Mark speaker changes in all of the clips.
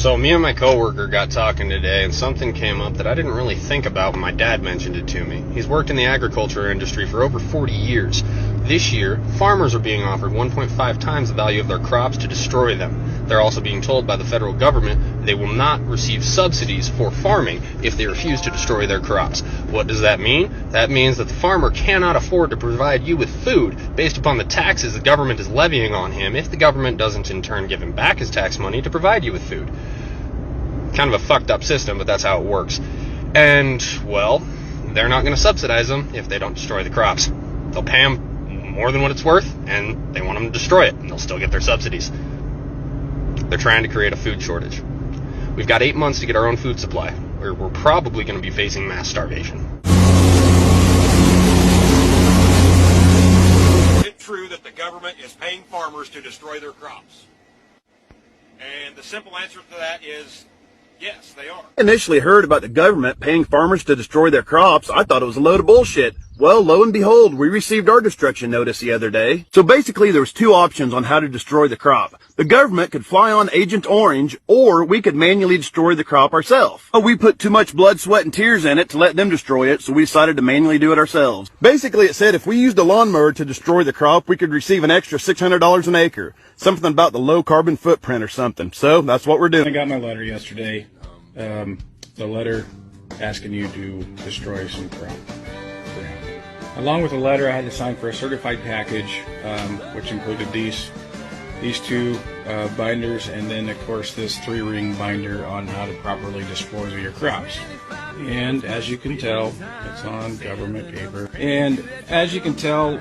Speaker 1: So me and my coworker got talking today, and something came up that I didn't really think about when my dad mentioned it to me. He's worked in the agriculture industry for over 40 years. This year, farmers are being offered 1.5 times the value of their crops to destroy them. They're also being told by the federal government they will not receive subsidies for farming if they refuse to destroy their crops. What does that mean? That means that the farmer cannot afford to provide you with food based upon the taxes the government is levying on him if the government doesn't in turn give him back his tax money to provide you with food. Kind of a fucked up system, but that's how it works. And, well, they're not going to subsidize them if they don't destroy the crops. They'll pay them more than what it's worth, and they want them to destroy it, and they'll still get their subsidies. They're trying to create a food shortage. We've got 8 months to get our own food supply. We're probably going to be facing mass starvation.
Speaker 2: Is it true that the government is paying farmers to destroy their crops? And the simple answer to that is yes, they are.
Speaker 3: Initially heard about the government paying farmers to destroy their crops, I thought it was a load of bullshit. Well, lo and behold, we received our destruction notice the other day. So basically there was two options on how to destroy the crop. The government could fly on Agent Orange, or we could manually destroy the crop ourselves. But we put too much blood, sweat, and tears in it to let them destroy it, so we decided to manually do it ourselves. Basically it said if we used a lawnmower to destroy the crop, we could receive an extra $600 an acre. Something about the low carbon footprint or something. So that's what we're doing.
Speaker 4: I got my letter yesterday. The letter asking you to destroy some crop. Along with the letter, I had to sign for a certified package, which included these two binders, and then of course this 3-ring binder on how to properly dispose of your crops. And as you can tell, it's on government paper. And as you can tell,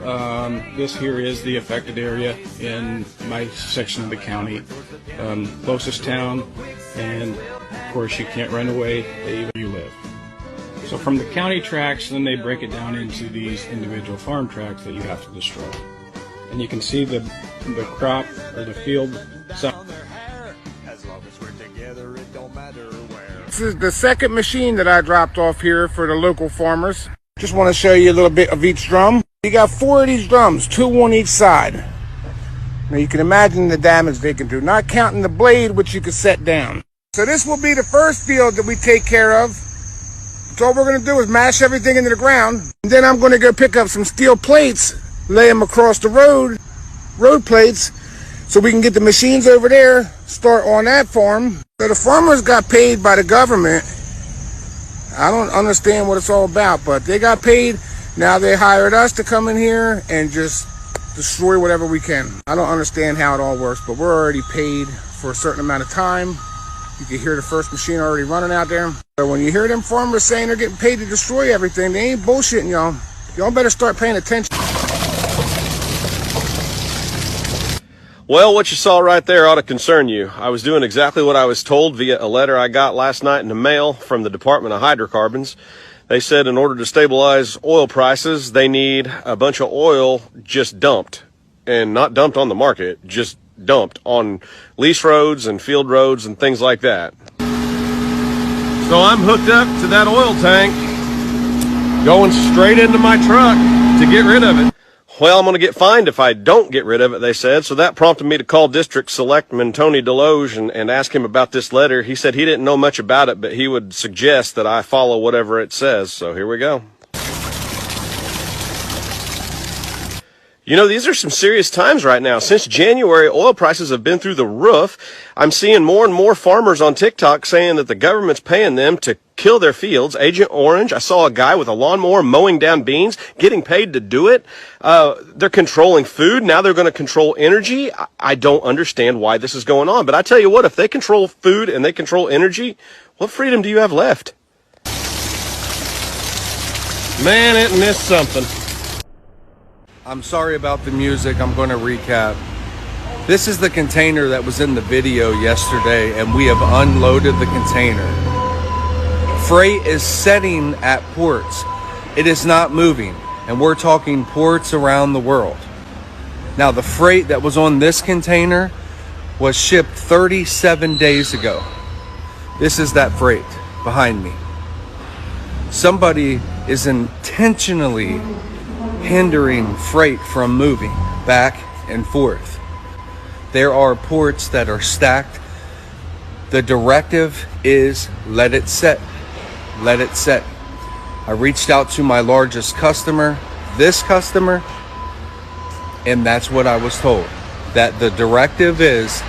Speaker 4: this here is the affected area in my section of the county, closest town, and of course you can't run away where you live. So from the county tracts, then they break it down into these individual farm tracts that you have to destroy. And you can see the crop or the field.
Speaker 5: This is the second machine that I dropped off here for the local farmers. Just want to show you a little bit of each drum. You got 4 of these drums, 2 on each side. Now you can imagine the damage they can do, not counting the blade which you can set down. So this will be the first field that we take care of. So all we're going to do is mash everything into the ground. And then I'm going to go pick up some steel plates, lay them across the road plates, so we can get the machines over there, start on that farm. So the farmers got paid by the government. I don't understand what it's all about, but they got paid. Now they hired us to come in here and just destroy whatever we can. I don't understand how it all works, but we're already paid for a certain amount of time. You can hear the first machine already running out there. So when you hear them farmers saying they're getting paid to destroy everything, they ain't bullshitting y'all. Y'all better start paying attention.
Speaker 6: Well, what you saw right there ought to concern you. I was doing exactly what I was told via a letter I got last night in the mail from the Department of Hydrocarbons. They said in order to stabilize oil prices, they need a bunch of oil just dumped. And not dumped on the market, just dumped on lease roads and field roads and things like that. So I'm hooked up to that oil tank, going straight into my truck to get rid of it. Well, I'm going to get fined if I don't get rid of it, they said. So that prompted me to call District Selectman Tony Deloge and ask him about this letter. He said he didn't know much about it, but he would suggest that I follow whatever it says. So here we go. You know, these are some serious times right now. Since January, oil prices have been through the roof. I'm seeing more and more farmers on TikTok saying that the government's paying them to kill their fields. Agent Orange, I saw a guy with a lawnmower mowing down beans, getting paid to do it. They're controlling food. Now they're going to control energy. I don't understand why this is going on. But I tell you what, if they control food and they control energy, what freedom do you have left? Man, isn't this something?
Speaker 7: I'm sorry about the music. I'm going to recap. This is the container that was in the video yesterday, and we have unloaded the container. Freight is setting at ports. It is not moving, and we're talking ports around the world. Now, the freight that was on this container was shipped 37 days ago. This is that freight behind me. Somebody is intentionally hindering freight from moving back and forth. There are ports that are stacked The directive is let it set. Let it set. I reached out to my largest customer, this customer, and that's what I was told. That the directive is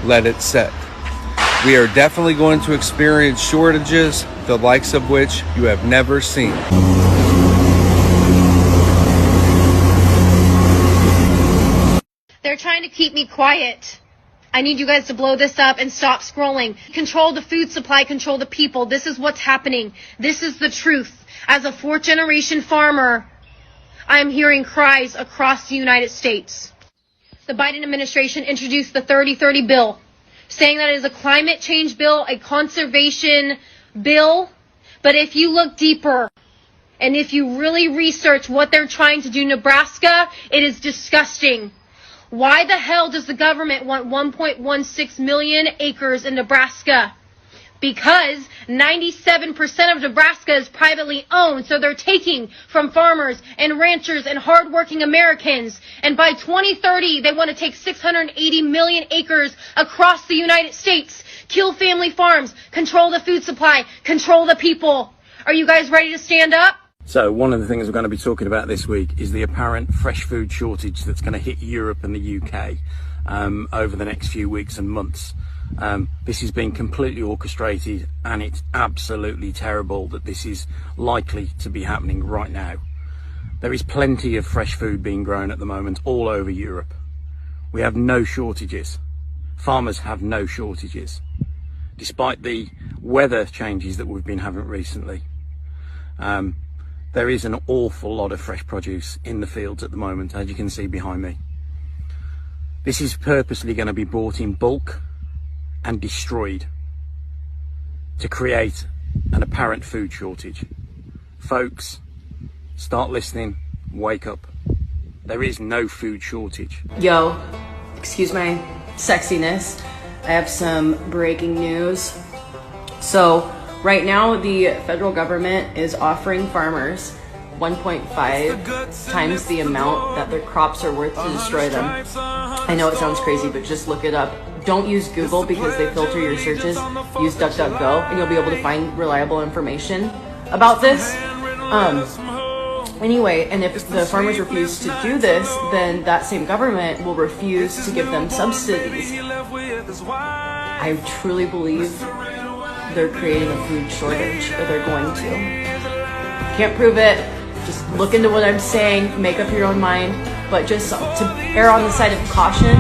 Speaker 7: let it set. We are definitely going to experience shortages, the likes of which you have never seen.
Speaker 8: They're trying to keep me quiet. I need you guys to blow this up and stop scrolling. Control the food supply, control the people. This is what's happening. This is the truth. As a fourth-generation farmer, I am hearing cries across the United States. The Biden administration introduced the 30-30 bill, saying that it is a climate change bill, a conservation bill. But if you look deeper and if you really research what they're trying to do in Nebraska, it is disgusting. Why the hell does the government want 1.16 million acres in Nebraska? Because 97% of Nebraska is privately owned, so they're taking from farmers and ranchers and hardworking Americans. And by 2030, they want to take 680 million acres across the United States, kill family farms, control the food supply, control the people. Are you guys ready to stand up?
Speaker 9: So one of the things we're going to be talking about this week is the apparent fresh food shortage that's going to hit Europe and the UK over the next few weeks and months. This has been completely orchestrated, and it's absolutely terrible that this is likely to be happening right now. There is plenty of fresh food being grown at the moment all over Europe. We have no shortages. Farmers have no shortages, despite the weather changes that we've been having recently. There is an awful lot of fresh produce in the fields at the moment, as you can see behind me. This is purposely going to be bought in bulk and destroyed to create an apparent food shortage. Folks, start listening, wake up. There is no food shortage.
Speaker 10: Yo, excuse my sexiness. I have some breaking news. So, right now, the federal government is offering farmers 1.5 times the amount that their crops are worth to destroy them. I know it sounds crazy, but just look it up. Don't use Google because they filter your searches. Use DuckDuckGo and you'll be able to find reliable information about this. Anyway, and if the farmers refuse to do this, then that same government will refuse to give them subsidies. I truly believe they're creating a food shortage, or they're going to. Can't prove it. Just look into what I'm saying, make up your own mind, but just to err on the side of caution,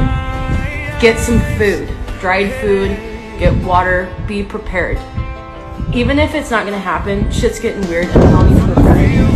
Speaker 10: get some food, dried food, get water, be prepared. Even if it's not gonna happen, shit's getting weird and I'll need to prepare.